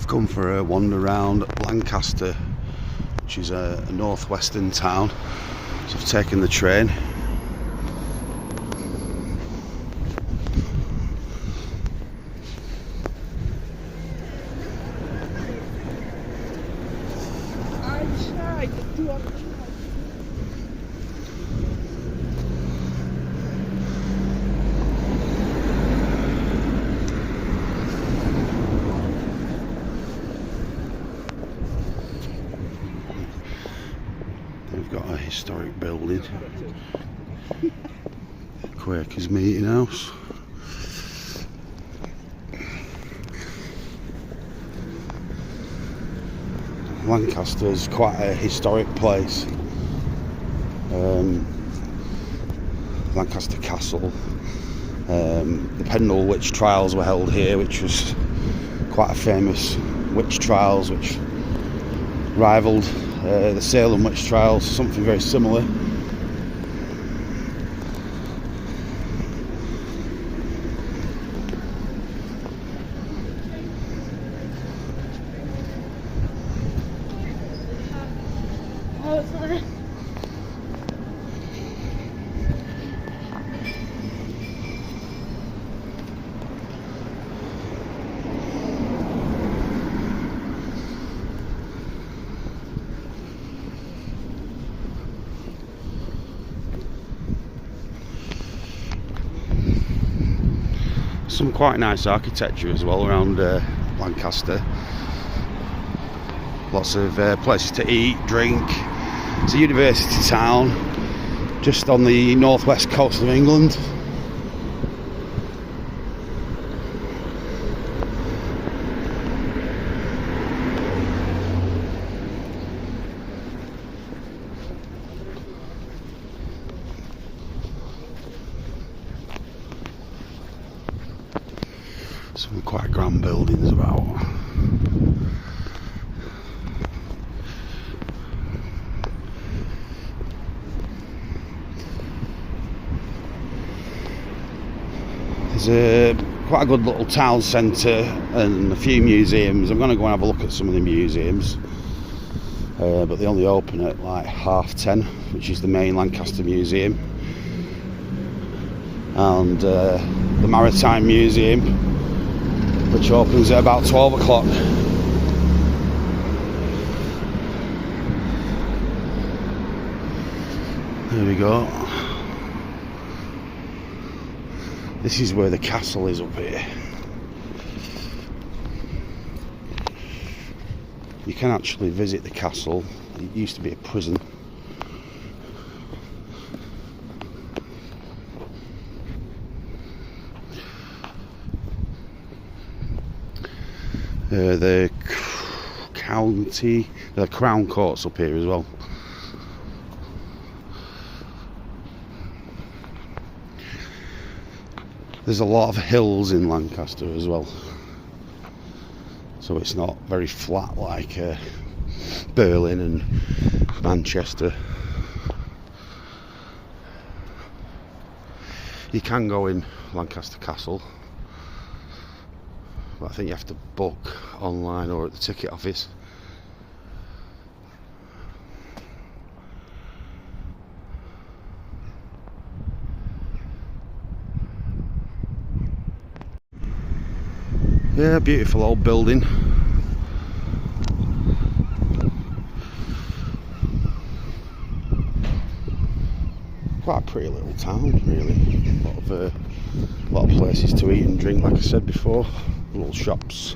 I've come for a wander around Lancaster, which is a northwestern town. So I've taken the train. We've got a historic building, Quakers Meeting House. Lancaster is quite a historic place. Lancaster Castle. The Pendle witch trials were held here, which was quite a famous witch trials, which rivaled the Salem witch trials, something very similar. Some quite nice architecture as well around Lancaster. Lots of places to eat, drink. It's a university town just on the northwest coast of England. Some quite grand buildings about. There's quite a good little town centre and a few museums. I'm going to go and have a look at some of the museums, but they only open at like 10:30, which is the main Lancaster Museum, and the Maritime Museum, which opens at about 12 o'clock. There we go. This is where the castle is up here. You can actually visit the castle. It used to be a prison. The Crown Court's up here as well. There's a lot of hills in Lancaster as well, so it's not very flat like Berlin and Manchester. You can go in Lancaster Castle, but I think you have to book online or at the ticket office. Yeah, beautiful old building. Quite a pretty little town, really. A lot of places to eat and drink, like I said before. Little shops.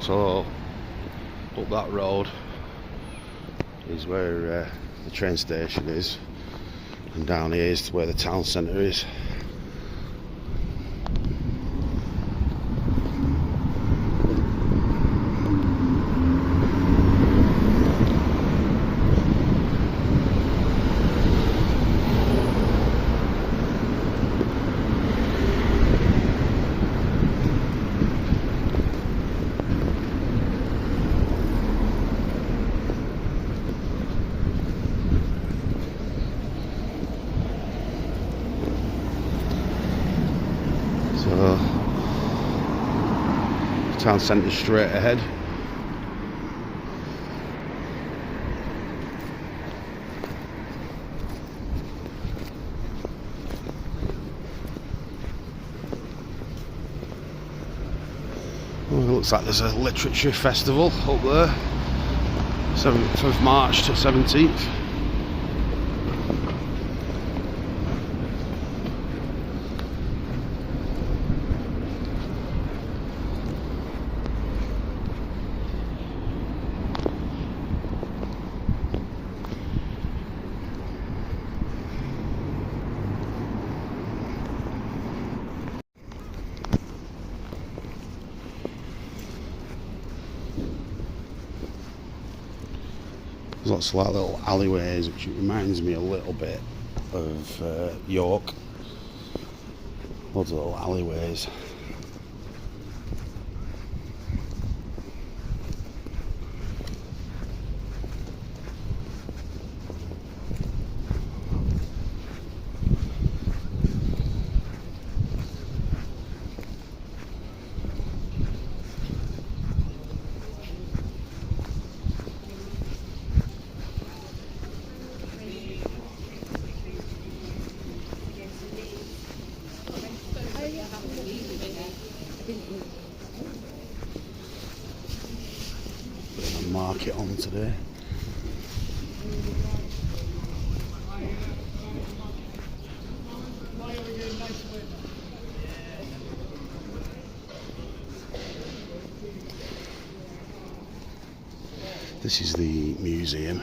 So up that road is where the train station is, and down here is where the town centre is. So, town centre straight ahead. Well, it looks like there's a literature festival up there, 7th of March to 17th. There's lots of like little alleyways, which reminds me a little bit of York. Loads of little alleyways. Bit of a market on today. This is the museum.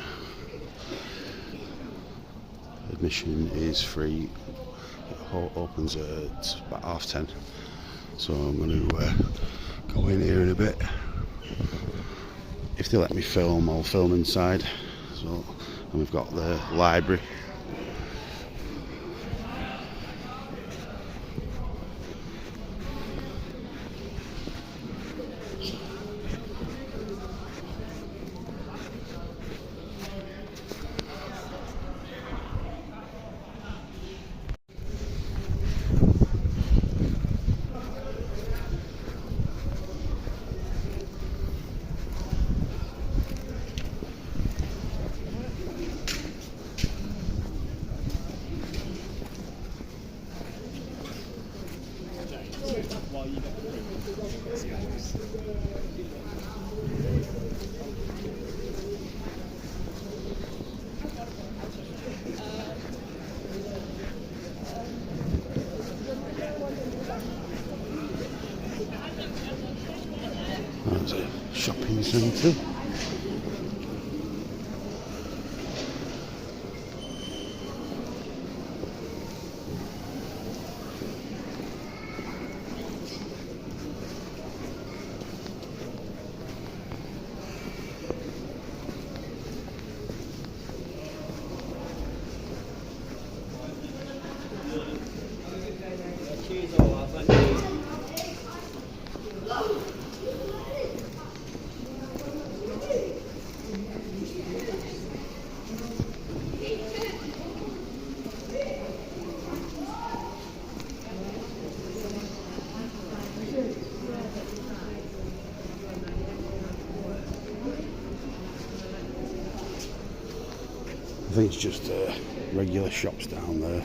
Admission is free. It opens at about 10:30. So I'm going to go in here in a bit. If they let me film, I'll film inside. So, and we've got the library. There's a shopping centre. I think it's just regular shops down there.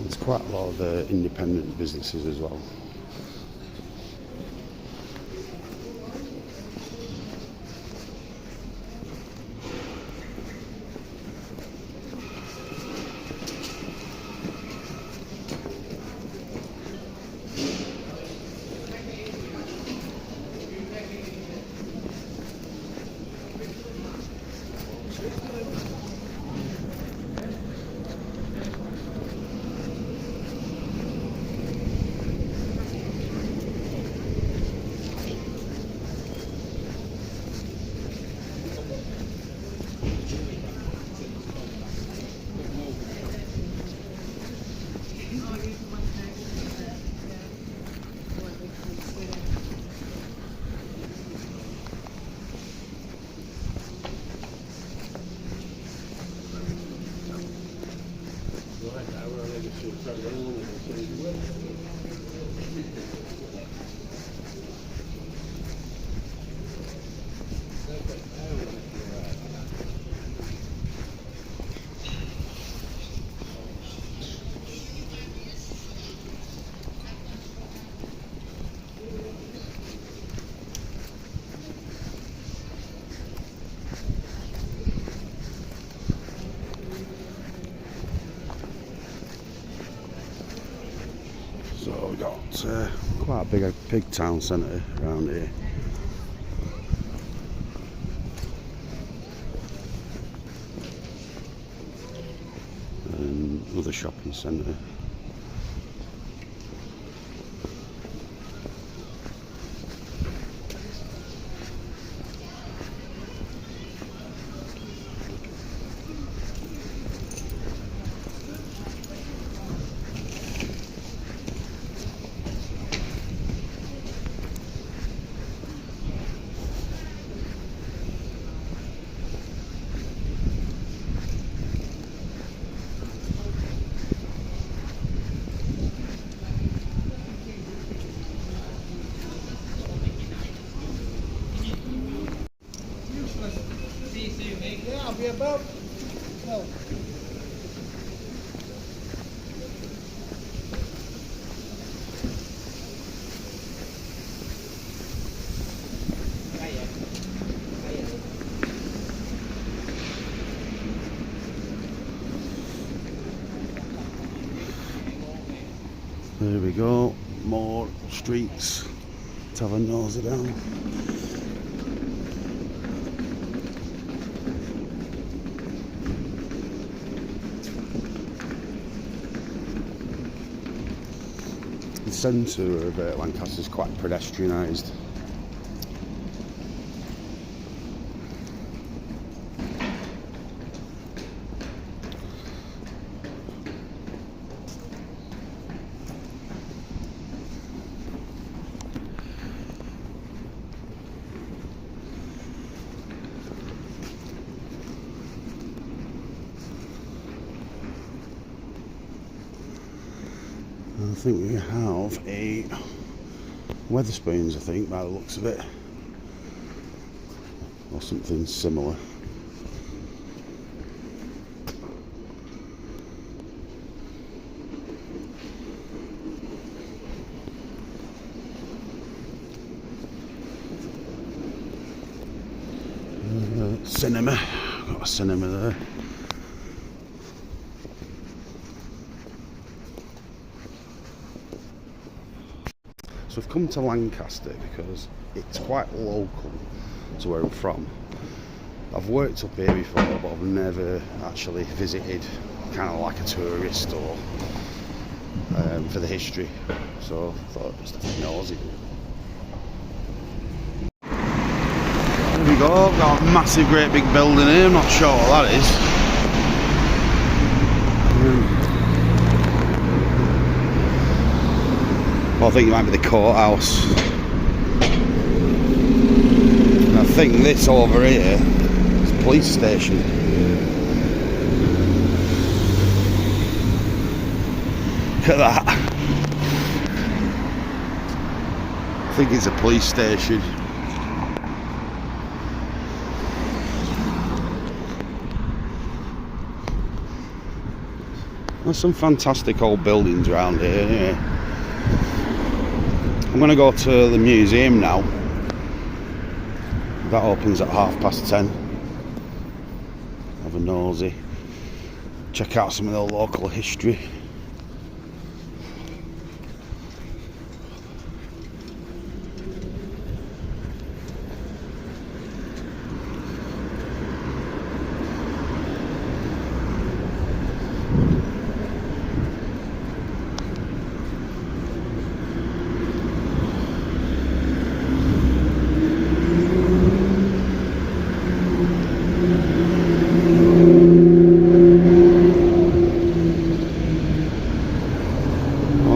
There's quite a lot of independent businesses as well. So we've got quite a big town centre around here. And another shopping centre. There we go, more streets to have a nosy down. The centre of Lancaster is quite pedestrianised. I think we have a Wetherspoons, I think, by the looks of it, or something similar. Cinema, got a cinema there. So I've come to Lancaster because it's quite local to where I'm from. I've worked up here before, but I've never actually visited kind of like a tourist or for the history. So I thought I'd just have a nosy. There we go, got a massive great big building here, I'm not sure what that is. I think it might be the courthouse. And I think this over here is a police station. Look at that. I think it's a police station. There's some fantastic old buildings around here. Yeah. I'm going to go to the museum now. That opens at 10:30. Have a nosy. Check out some of the local history.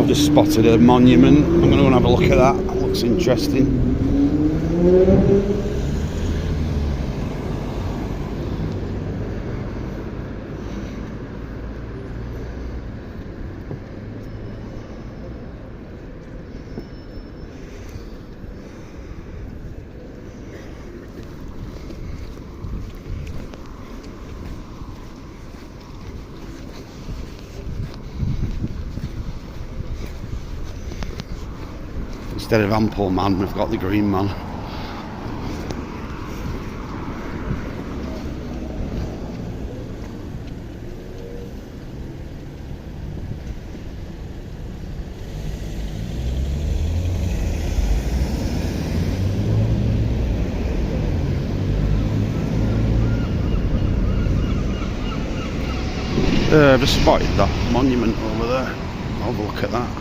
Just spotted a monument. I'm going to go and have a look at that. That looks interesting. Instead of ample man, we've got the green man. I've just spotted that monument over there. I'll have a look at that.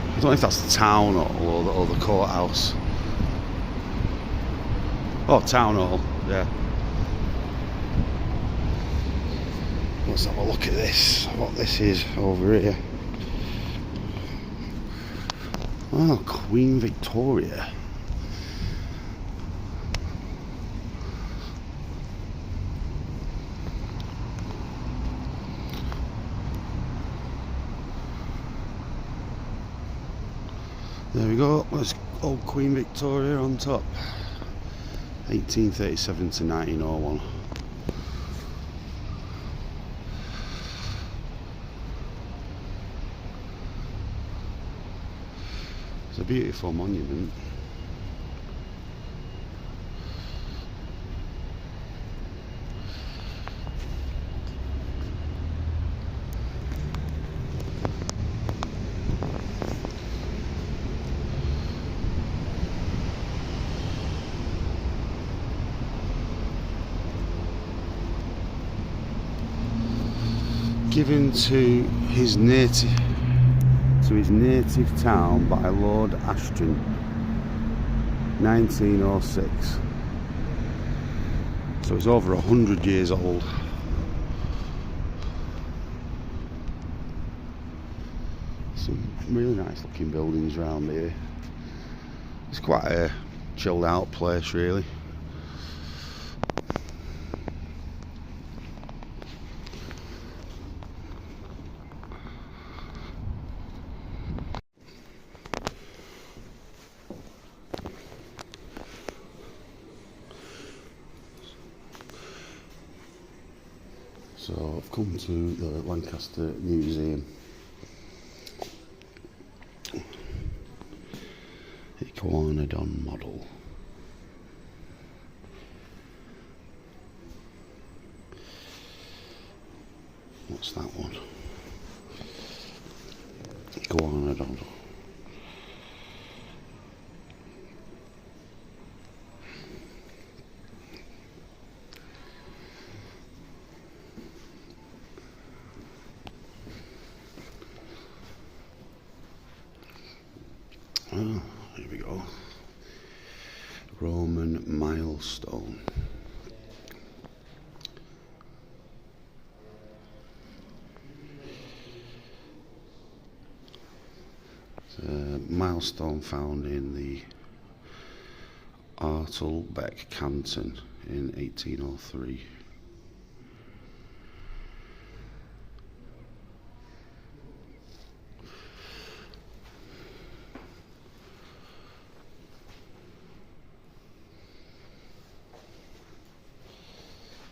I don't know if that's the town hall or the courthouse. Oh, town hall, yeah. Let's have a look at this, what this is over here. Oh, Queen Victoria. There we go, there's old Queen Victoria on top. 1837 to 1901. It's a beautiful monument. Given to his native town by Lord Ashton, 1906. So it's over 100 years old. Some really nice looking buildings around here. It's quite a chilled out place, really. So I've come to the Lancaster Museum. Iguanodon model. What's that one? Iguanodon. Oh, here we go. Roman milestone. It's a milestone found in the Artelbeck canton in 1803.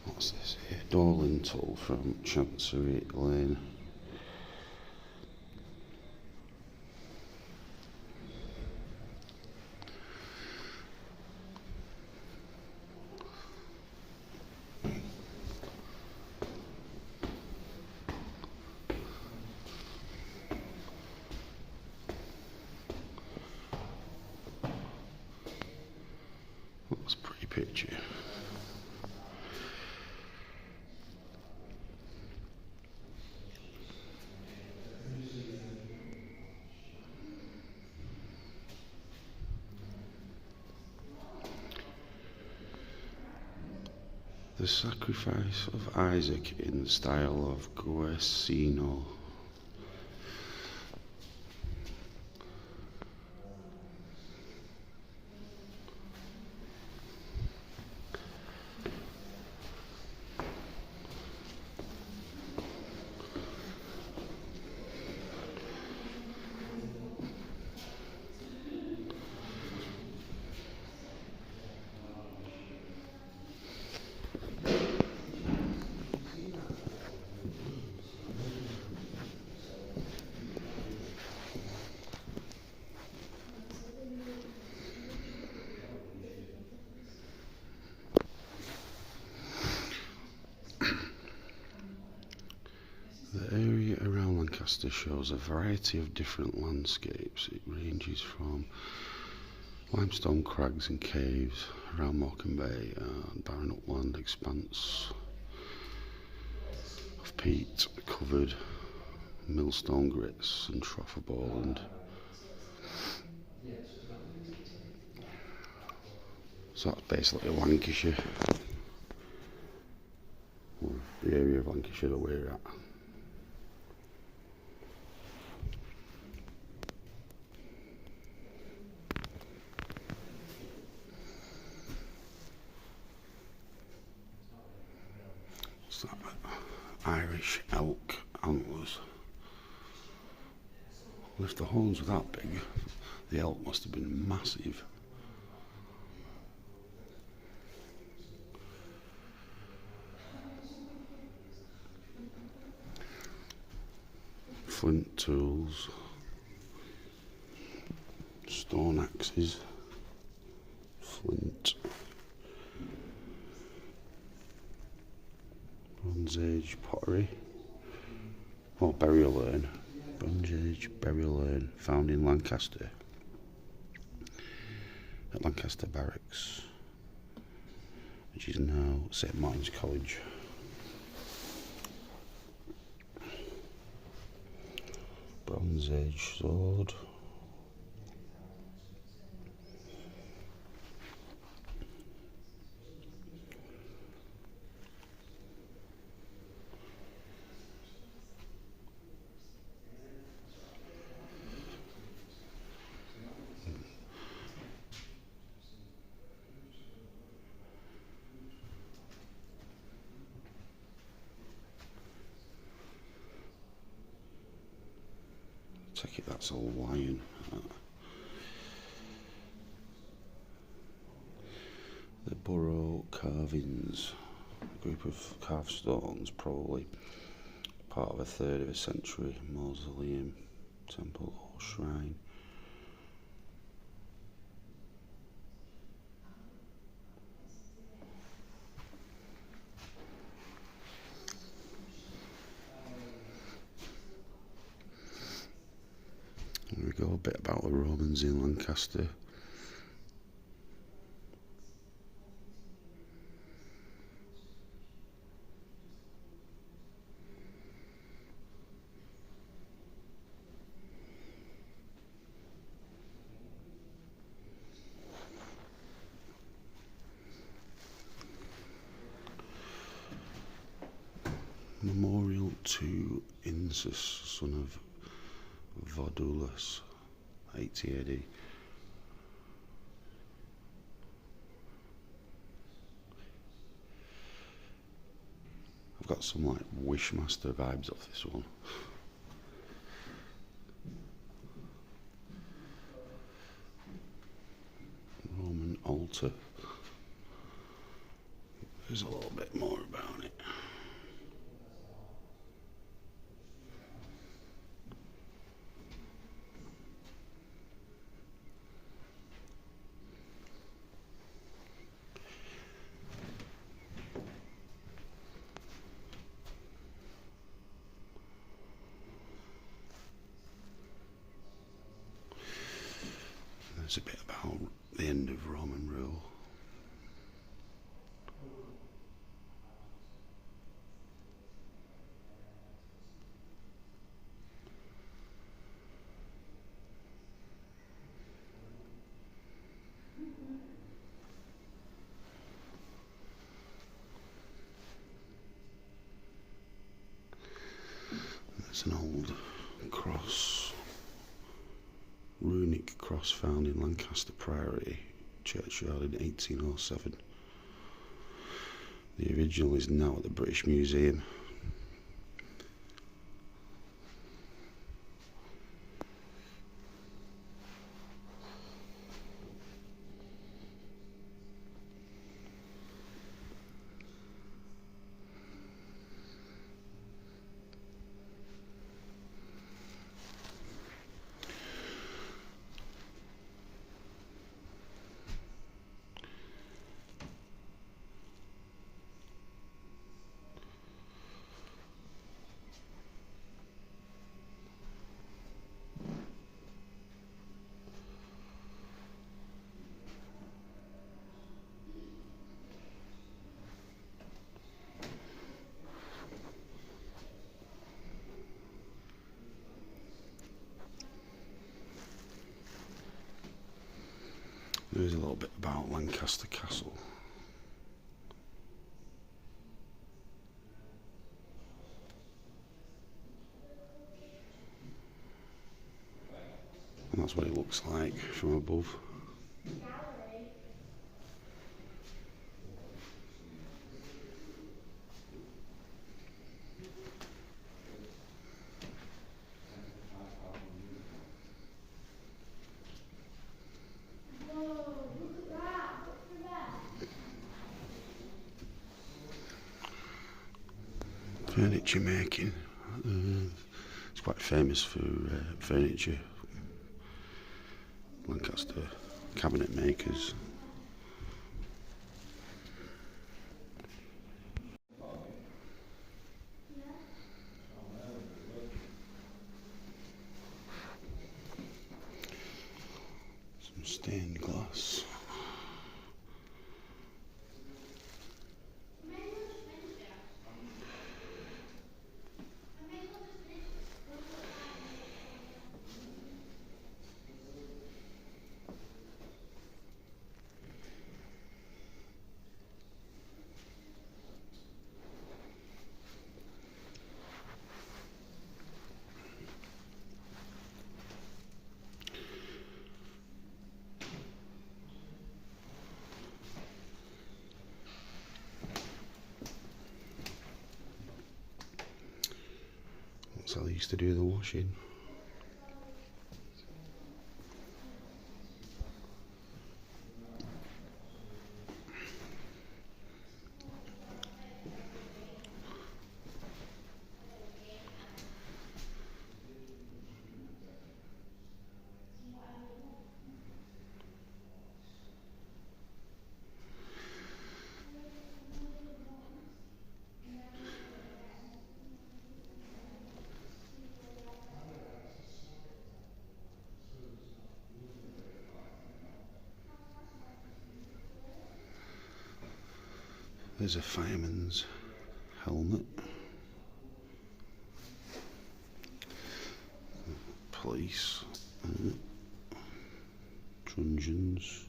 What's this here? Door lintel from Chancery Lane. That's a pretty picture. The sacrifice of Isaac in the style of Guercino. Lancaster shows a variety of different landscapes. It ranges from limestone crags and caves around Morecambe Bay and barren upland expanse of peat covered millstone grits and trough of bowland. So that's basically Lancashire, or the area of Lancashire that we're at. So Irish elk antlers. Well, if the horns were that big, the elk must have been massive. Flint tools, stone axes, flint, Bronze Age pottery, or burial urn. Bronze Age burial urn found in Lancaster, at Lancaster Barracks, which is now St Martin's College. Bronze Age sword. Take it that's a lion. The Burrow carvings, a group of carved stones, probably part of a third of a century mausoleum, temple or shrine. There we go, a bit about the Romans in Lancaster. Memorial to Insus, son of Vodulus, 80 AD. I've got some like Wishmaster vibes off this one. Roman altar. There's a little bit more about it. There's a bit about the end of Roman rule. There's an old cross, runic cross found in Lancaster Priory churchyard in 1807. The original is now at the British Museum. Lancaster Castle. And that's what it looks like from above. Furniture making. It's quite famous for furniture. Lancaster cabinet makers. Some stained glass. That's how they used to do the washing. There's a fireman's helmet. Police. Truncheons.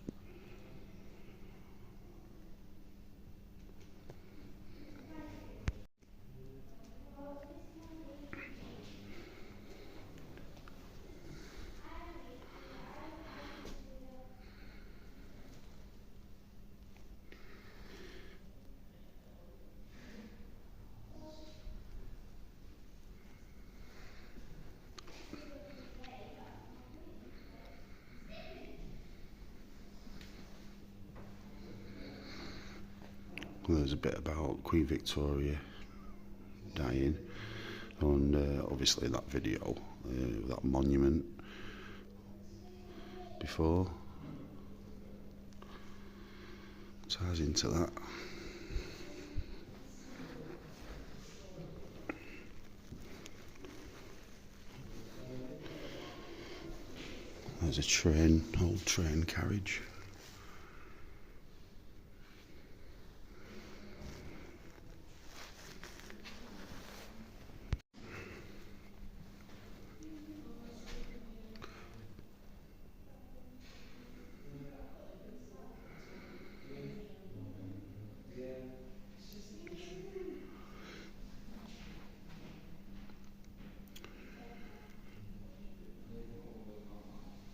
There's a bit about Queen Victoria dying, and obviously that video, that monument before, ties into that. There's a train, old train carriage.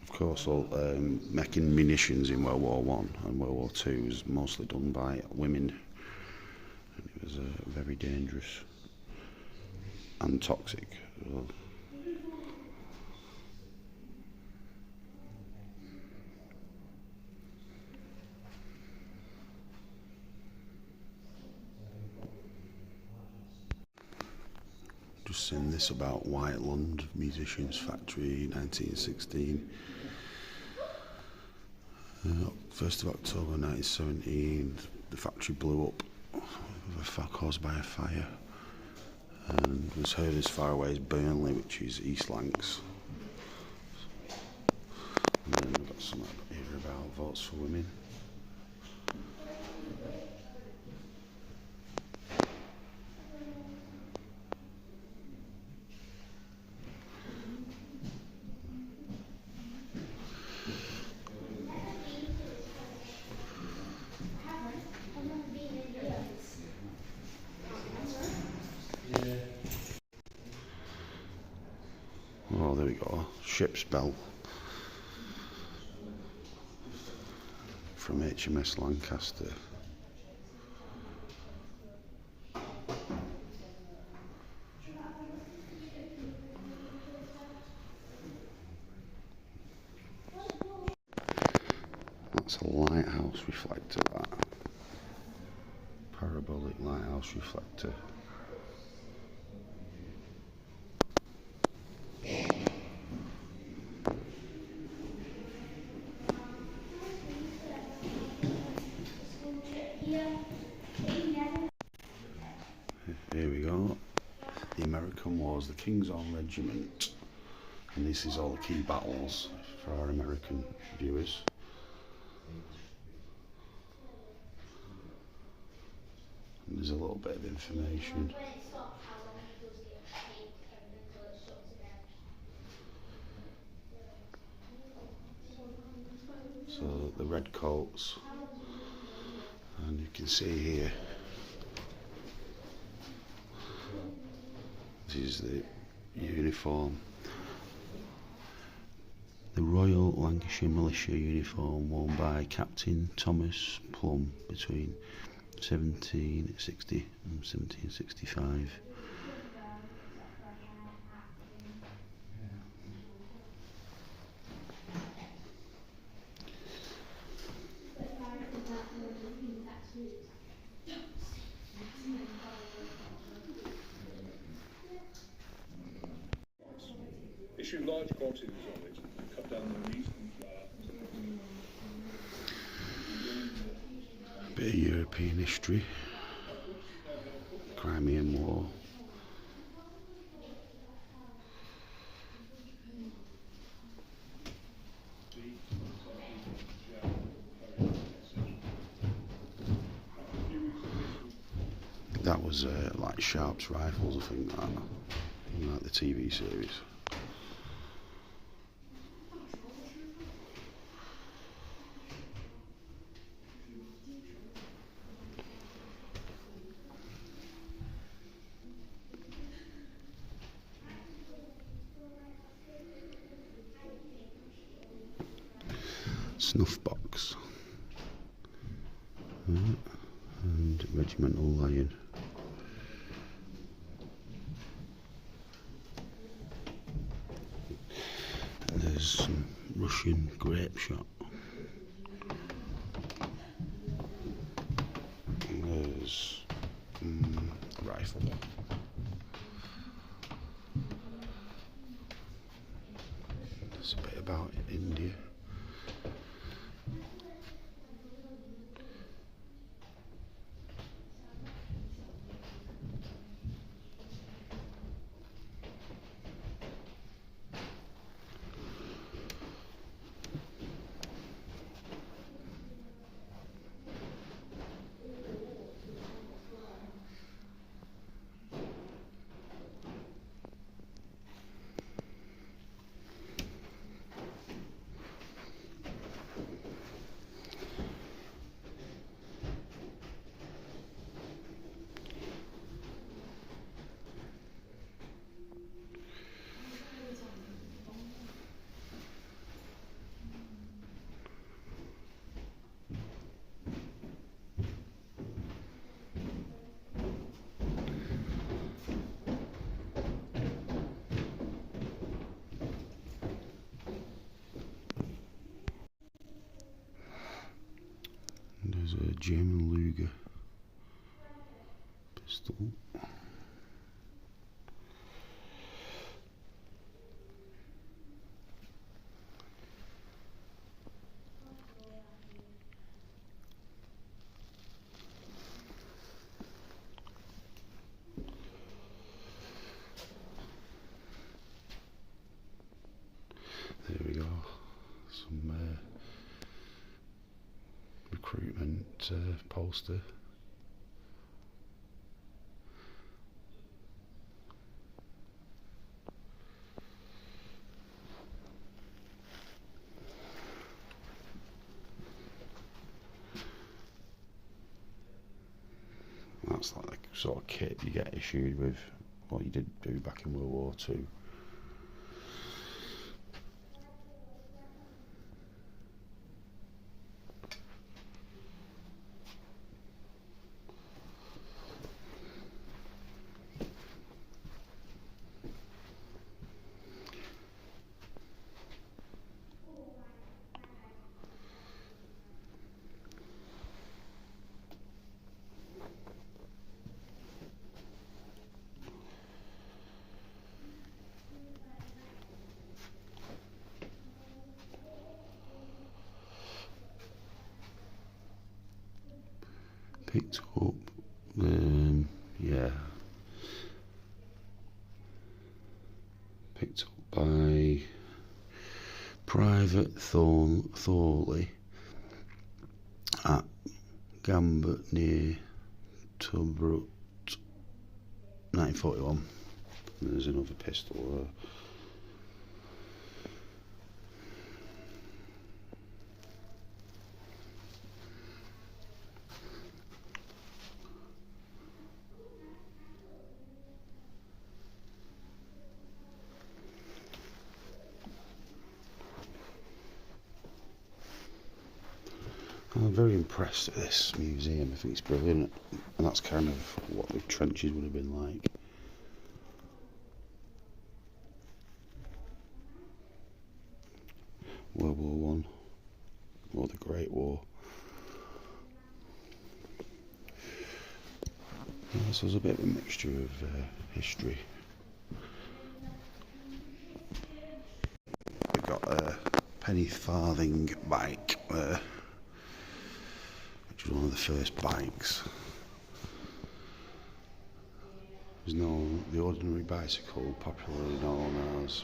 Of course, making munitions in World War One and World War Two was mostly done by women, and it was very dangerous and toxic. Just saying this about Whiteland Musicians Factory, 1916. 1st of October 1917, the factory blew up, caused by a fire, and was heard as far away as Burnley, which is East Lancs. And then we've got something here about votes for women. ship's bell from HMS Lancaster. That's a lighthouse reflector, that. Parabolic lighthouse reflector. Here we go. The American Wars, the King's Own Regiment. And this is all the key battles for our American viewers. And there's a little bit of information. So the red coats, and you can see here, this is the uniform. The Royal Lancashire Militia uniform worn by Captain Thomas Plum between 1760 and 1765. Issue large quantities of it, cut down the meat and A bit of European history, Crimean War. That was like Sharp's rifles, I think, that, like the TV series. Snuff box, and regimental lion. There's some Russian grape shot. There's a rifle. There's a bit about India. There's a German Luger pistol. There we go. Some recruitment poster. That's like the sort of kit you get issued with what you did do back in World War II. Picked up, yeah, picked up by Private Thorley at Gambert near Tubrut, 1941. There's another pistol there. I'm very impressed at this museum. I think it's brilliant, and that's kind of what the trenches would have been like. World War One, or the Great War. Yeah, so there's a bit of a mixture of history. We've got a penny farthing bike there, which was one of the first bikes. There's the ordinary bicycle, popularly known as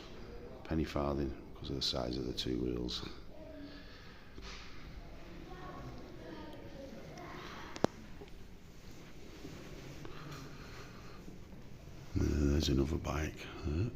penny farthing because of the size of the two wheels. There's another bike there.